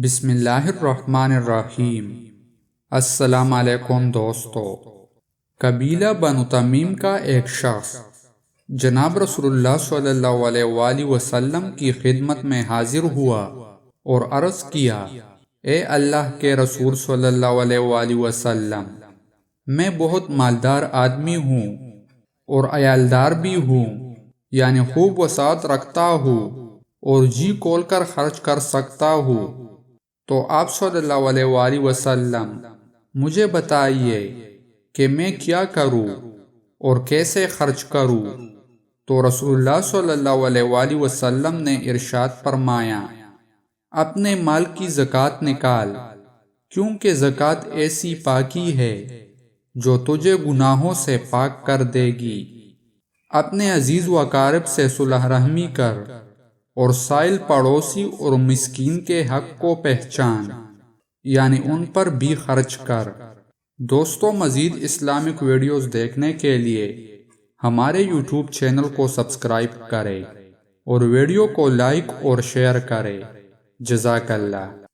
بسم اللہ الرحمن الرحیم۔ السلام علیکم دوستو۔ قبیلہ بنو تمیم کا ایک شخص جناب رسول اللہ صلی اللہ علیہ وآلہ وسلم کی خدمت میں حاضر ہوا اور عرض کیا، اے اللہ کے رسول صلی اللہ علیہ وآلہ وسلم، میں بہت مالدار آدمی ہوں اور عیالدار بھی ہوں، یعنی خوب وسعت رکھتا ہوں اور جی کھول کر خرچ کر سکتا ہوں، تو آپ صلی اللہ علیہ وآلہ وسلم مجھے بتائیے کہ میں کیا کروں اور کیسے خرچ کروں؟ تو رسول اللہ صلی اللہ علیہ وآلہ وسلم نے ارشاد فرمایا، اپنے مال کی زکوٰۃ نکال، کیونکہ زکوٰۃ ایسی پاکی ہے جو تجھے گناہوں سے پاک کر دے گی۔ اپنے عزیز و اقارب سے صلح رحمی کر اور سائل پڑوسی اور مسکین کے حق کو پہچان، یعنی ان پر بھی خرچ کر۔ دوستو، مزید اسلامک ویڈیوز دیکھنے کے لیے ہمارے یوٹیوب چینل کو سبسکرائب کریں اور ویڈیو کو لائک اور شیئر کریں۔ جزاک اللہ۔